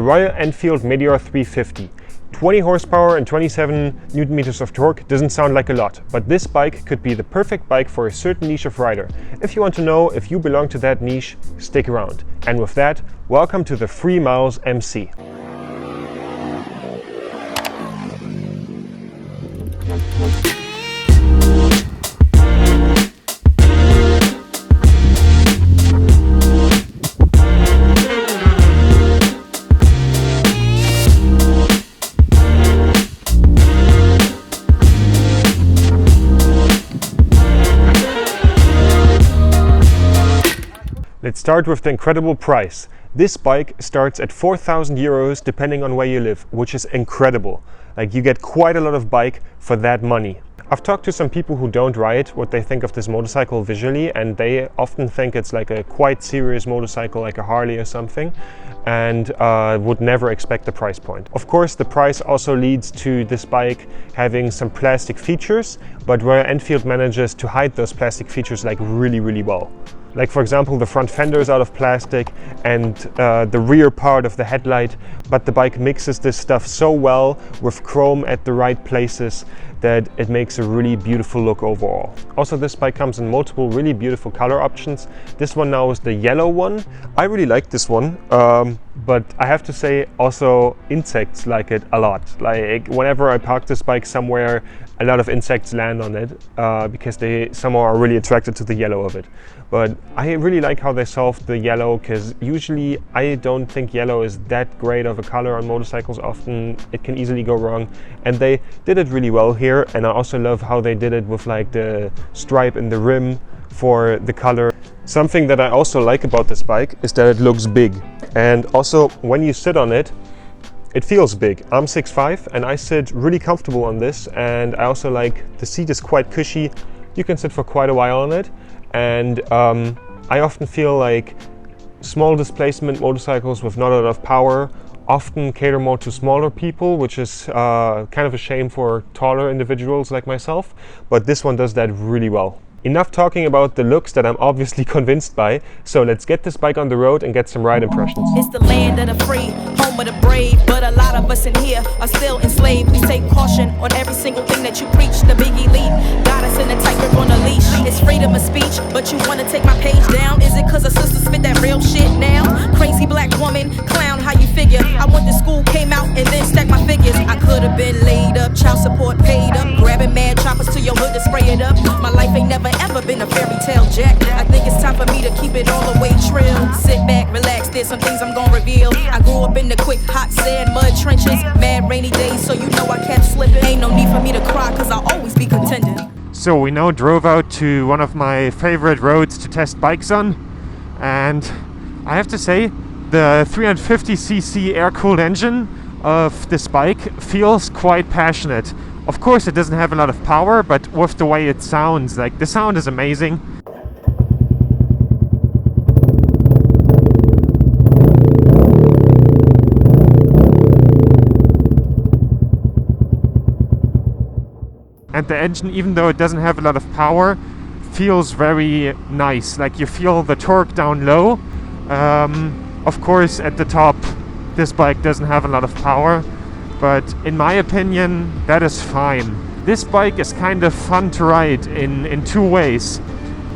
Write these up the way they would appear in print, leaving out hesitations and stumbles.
Royal Enfield Meteor 350. 20 horsepower and 27 Newton meters of torque doesn't sound like a lot, but this bike could be the perfect bike for a certain niche of rider. If you want to know if you belong to that niche, stick around. And with that, welcome to the Free Miles MC. Let's start with the incredible price. This bike starts at 4,000 euros depending on where you live, which is incredible. Like, you get quite a lot of bike for that money. I've talked to some people who don't ride what they think of this motorcycle visually, and they often think it's like a quite serious motorcycle, like a Harley or something, and would never expect the price point. Of course, the price also leads to this bike having some plastic features, but Royal Enfield manages to hide those plastic features like really well. Like, for example, the front fender is out of plastic and the rear part of the headlight, but the bike mixes this stuff so well with chrome at the right places that it makes a really beautiful look overall. Also, this bike comes in multiple really beautiful color options. This one now is the yellow one. I really like this one, but I have to say also insects like it a lot. Like, whenever I park this bike somewhere, a lot of insects land on it because they somehow are really attracted to the yellow of it. But I really like how they solved the yellow, because usually I don't think yellow is that great of a color on motorcycles. Often it can easily go wrong, and they did it really well here. And I also love how they did it with like the stripe in the rim for the color. Something that I also like about this bike is that it looks big, and also when you sit on it, it feels big. I'm 6'5" and I sit really comfortable on this, and I also like the seat is quite cushy. You can sit for quite a while on it, and I often feel like small displacement motorcycles with not a lot of power often cater more to smaller people, which is kind of a shame for taller individuals like myself, but this one does that really well. Enough talking about the looks that I'm obviously convinced by, so let's get this bike on the road and get some ride impressions. It's the land of the free, home of the brave, but a lot of us in here are still enslaved. We take caution on every single thing that you preach. The big elite got us in a tight grip on a leash. It's freedom of speech, but you wanna take my page down? Is it cause a sister spit that real shit now? Crazy black woman, clown, how you figure? I went to school, came out, and then stacked my figures. I could've been laid up, child support paid up, grabbing mad choppers to your hood to spray it up. My life ain't never ever been a fairy tale, Jack. I think it's time for me to keep it all the way trill. Sit back, relax, there's some things I'm gonna reveal. I grew up in the quick, hot sand, mud trenches, mad rainy days, so you know I kept slipping. Ain't no need for me to cry, cause I'll always be contending. So we now drove out to one of my favorite roads to test bikes on, and I have to say, the 350cc air-cooled engine of this bike feels quite passionate. Of course, it doesn't have a lot of power, but with the way it sounds, like, the sound is amazing. And the engine, even though it doesn't have a lot of power, feels very nice. Like, you feel the torque down low. Of course, at the top, this bike doesn't have a lot of power, but in my opinion, that is fine. This bike is kind of fun to ride in two ways.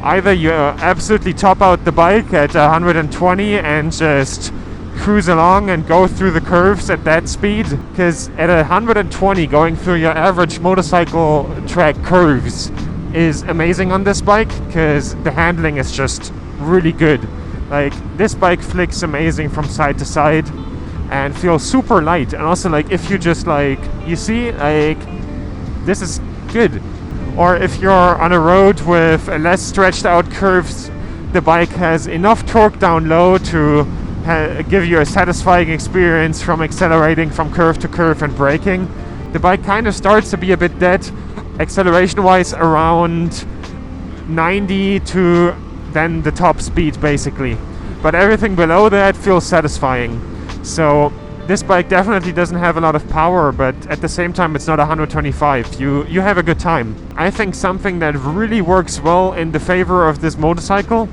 Either you absolutely top out the bike at 120 and just cruise along and go through the curves at that speed, because at 120 going through your average motorcycle track curves is amazing on this bike, because the handling is just really good. Like, this bike flicks amazing from side to side and feels super light. And also, like, if you just, like, you see, like, this is good. Or if you're on a road with less stretched out curves, the bike has enough torque down low to give you a satisfying experience from accelerating from curve to curve and braking. The bike kind of starts to be a bit dead acceleration wise around 90 to then the top speed basically, but everything below that feels satisfying. So this bike definitely doesn't have a lot of power, but at the same time it's not 125. You have a good time. I think something that really works well in the favor of this motorcycle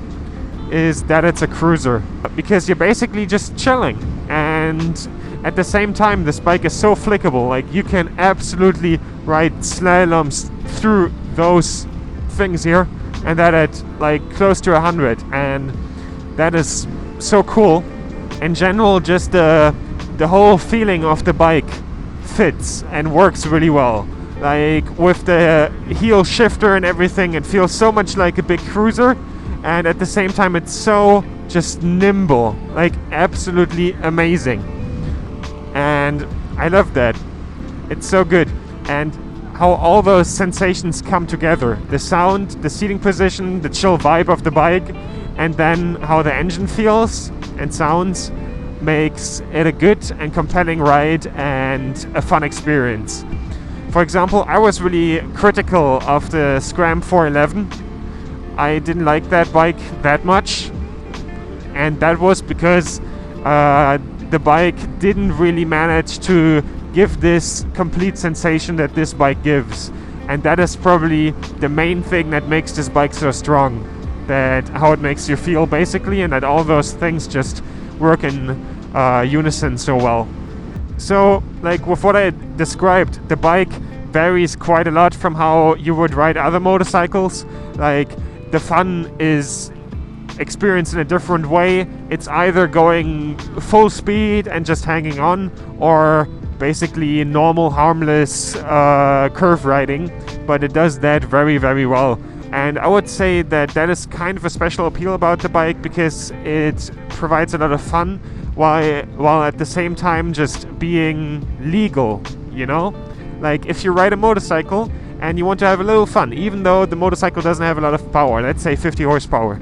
is that it's a cruiser, because you're basically just chilling, and At the same time, this bike is so flickable, like you can absolutely ride slaloms through those things here, and that at like close to 100, and that is so cool. In general, just the whole feeling of the bike fits and works really well. Like with the heel shifter and everything, it feels so much like a big cruiser, and at the same time it's so just nimble, like absolutely amazing. And I love that. It's so good. And how all those sensations come together. The sound, the seating position, the chill vibe of the bike, and then how the engine feels and sounds makes it a good and compelling ride and a fun experience. For example, I was really critical of the Scram 411. I didn't like that bike that much, and that was because the bike didn't really manage to give this complete sensation that this bike gives, and that is probably the main thing that makes this bike so strong, that how it makes you feel basically, and that all those things just work in unison so well. So like with what I described, the bike varies quite a lot from how you would ride other motorcycles. Like the fun is experienced in a different way. It's either going full speed and just hanging on, or basically normal harmless curve riding, but it does that very, very well. And I would say that that is kind of a special appeal about the bike, because it provides a lot of fun while at the same time just being legal, you know? Like if you ride a motorcycle and you want to have a little fun, even though the motorcycle doesn't have a lot of power, let's say 50 horsepower,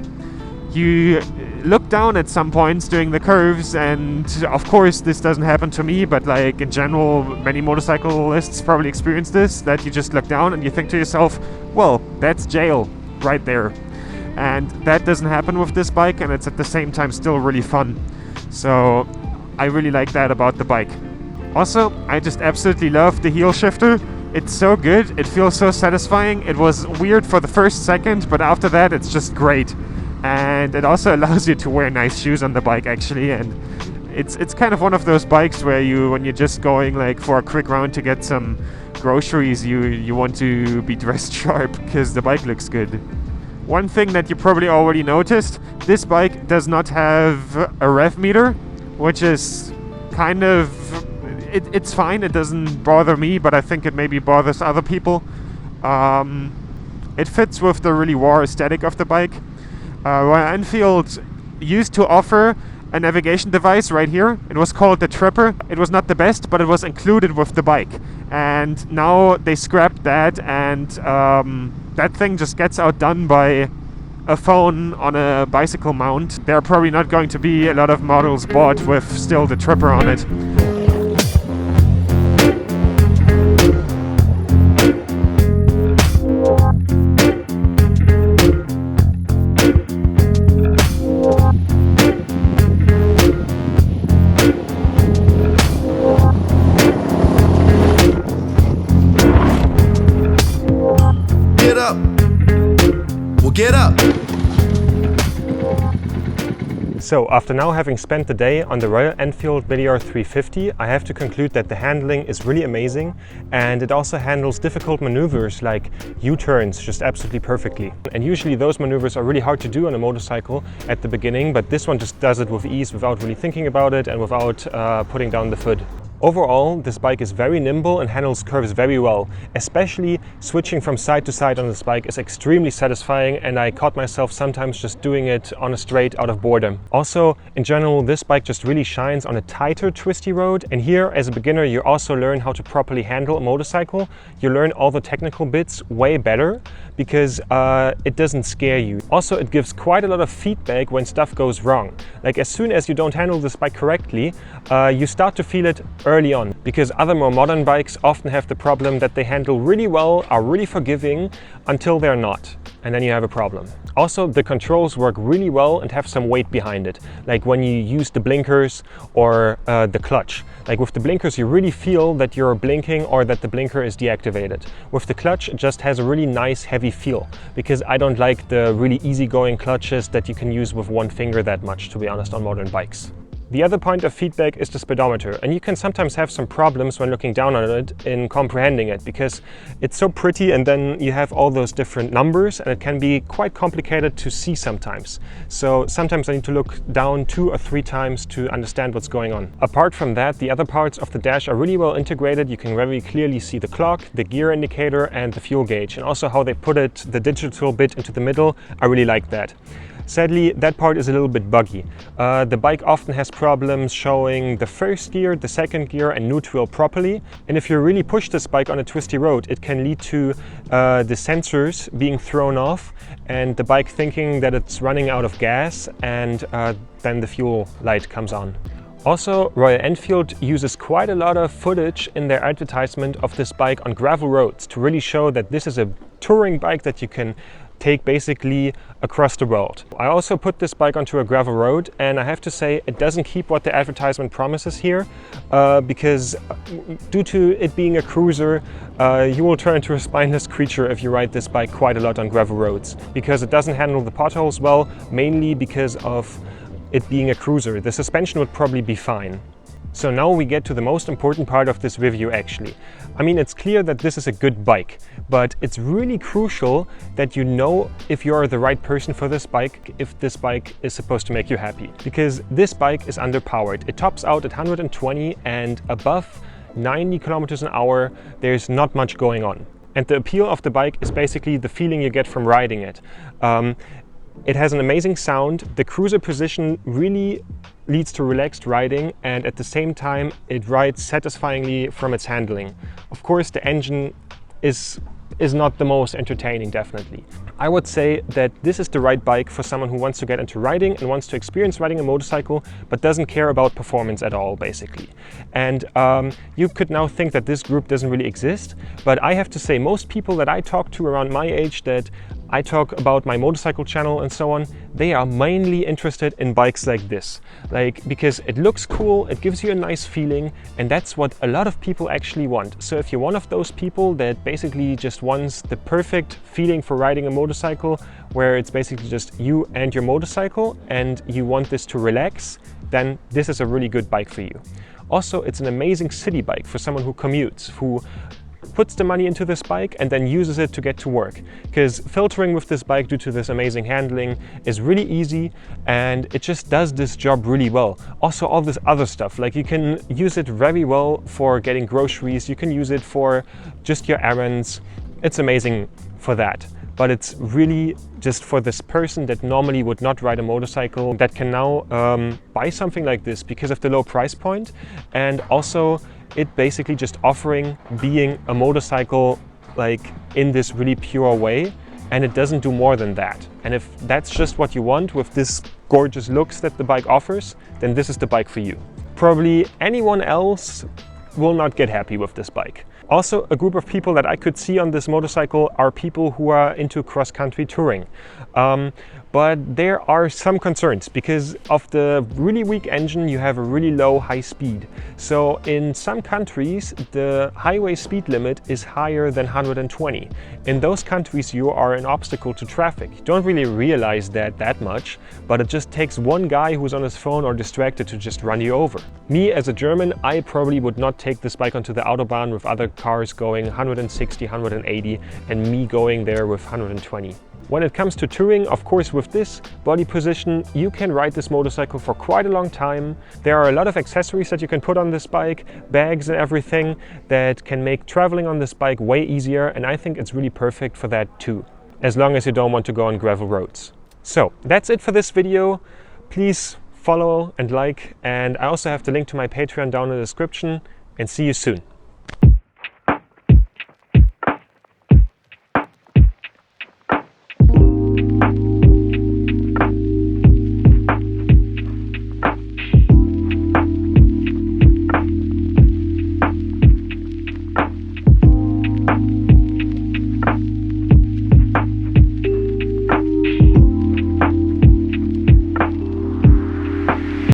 you look down at some points during the curves, and of course this doesn't happen to me, but like in general many motorcyclists probably experience this, that you just look down and you think to yourself, well, that's jail right there. And that doesn't happen with this bike, and it's at the same time still really fun. So I really like that about the bike. Also, I just absolutely love the heel shifter. It's so good, it feels so satisfying. It was weird for the first second, but after that it's just great. And it also allows you to wear nice shoes on the bike actually, and it's kind of one of those bikes where when you're just going like for a quick round to get some groceries, you want to be dressed sharp because the bike looks good. One thing that you probably already noticed, this bike does not have a rev meter, which is kind of, it's fine, it doesn't bother me, but I think it maybe bothers other people. It fits with the really raw aesthetic of the bike. Royal Enfield used to offer a navigation device right here. It was called the Tripper. It was not the best, but it was included with the bike. And now they scrapped that, and that thing just gets outdone by a phone on a bicycle mount. There are probably not going to be a lot of models bought with still the Tripper on it. Get up! So after now having spent the day on the Royal Enfield Meteor 350, I have to conclude that the handling is really amazing, and it also handles difficult maneuvers like U-turns just absolutely perfectly. And usually those maneuvers are really hard to do on a motorcycle at the beginning, but this one just does it with ease without really thinking about it and without putting down the foot. Overall, this bike is very nimble and handles curves very well. Especially switching from side to side on this bike is extremely satisfying, and I caught myself sometimes just doing it on a straight out of boredom. Also, in general, this bike just really shines on a tighter, twisty road, and here, as a beginner, you also learn how to properly handle a motorcycle. You learn all the technical bits way better, because it doesn't scare you. Also, it gives quite a lot of feedback when stuff goes wrong. Like as soon as you don't handle this bike correctly, you start to feel it early on, because other more modern bikes often have the problem that they handle really well, are really forgiving, until they're not. And then you have a problem. Also, the controls work really well and have some weight behind it. Like when you use the blinkers or the clutch. Like with the blinkers, you really feel that you're blinking or that the blinker is deactivated. With the clutch, it just has a really nice heavy feel, because I don't like the really easygoing clutches that you can use with one finger that much, to be honest, on modern bikes. The other point of feedback is the speedometer, and you can sometimes have some problems when looking down on it in comprehending it, because it's so pretty and then you have all those different numbers and it can be quite complicated to see sometimes. So sometimes I need to look down 2 or 3 times to understand what's going on. Apart from that, the other parts of the dash are really well integrated. You can very clearly see the clock, the gear indicator and the fuel gauge, and also how they put it, the digital bit into the middle. I really like that. Sadly, that part is a little bit buggy. The bike often has problems showing the first gear, the second gear and neutral properly. And if you really push this bike on a twisty road, it can lead to the sensors being thrown off and the bike thinking that it's running out of gas, and then the fuel light comes on. Also, Royal Enfield uses quite a lot of footage in their advertisement of this bike on gravel roads to really show that this is a touring bike that you can take basically across the world. I also put this bike onto a gravel road, and I have to say it doesn't keep what the advertisement promises here, because due to it being a cruiser, you will turn into a spineless creature if you ride this bike quite a lot on gravel roads, because it doesn't handle the potholes well, mainly because of it being a cruiser. The suspension would probably be fine. So now we get to the most important part of this review actually. I mean, it's clear that this is a good bike, but it's really crucial that you know if you're the right person for this bike, if this bike is supposed to make you happy. Because this bike is underpowered. It tops out at 120, and above 90 kilometers an hour, there's not much going on. And the appeal of the bike is basically the feeling you get from riding it. It has an amazing sound. The cruiser position really leads to relaxed riding, and at the same time it rides satisfyingly from its handling. Of course, the engine is not the most entertaining, definitely. I would say that this is the right bike for someone who wants to get into riding and wants to experience riding a motorcycle but doesn't care about performance at all, basically. And you could now think that this group doesn't really exist, but I have to say most people that I talk to around my age, that I talk about my motorcycle channel and so on, they are mainly interested in bikes like this. Because it looks cool, it gives you a nice feeling, and that's what a lot of people actually want. So if you're one of those people that basically just wants the perfect feeling for riding a motorcycle, where it's basically just you and your motorcycle, and you want this to relax, then this is a really good bike for you. Also, it's an amazing city bike for someone who commutes, who puts the money into this bike and then uses it to get to work, because filtering with this bike due to this amazing handling is really easy, and it just does this job really well. Also all this other stuff, like you can use it very well for getting groceries, you can use it for just your errands. It's amazing for that. But it's really just for this person that normally would not ride a motorcycle that can now buy something like this because of the low price point, and also it basically just offering being a motorcycle like in this really pure way, and it doesn't do more than that. And if that's just what you want with this gorgeous looks that the bike offers, then this is the bike for you. Probably anyone else will not get happy with this bike. Also, a group of people that I could see on this motorcycle are people who are into cross-country touring. But there are some concerns because of the really weak engine. You have a really low high speed. So in some countries, the highway speed limit is higher than 120. In those countries, you are an obstacle to traffic. You don't really realize that much, but it just takes one guy who's on his phone or distracted to just run you over. Me as a German, I probably would not take this bike onto the Autobahn with other cars going 160, 180, and me going there with 120. When it comes to touring, of course, with this body position, you can ride this motorcycle for quite a long time. There are a lot of accessories that you can put on this bike, bags and everything, that can make traveling on this bike way easier, and I think it's really perfect for that too, as long as you don't want to go on gravel roads. So that's it for this video. Please follow and like, and I also have the link to my Patreon down in the description, and see you soon.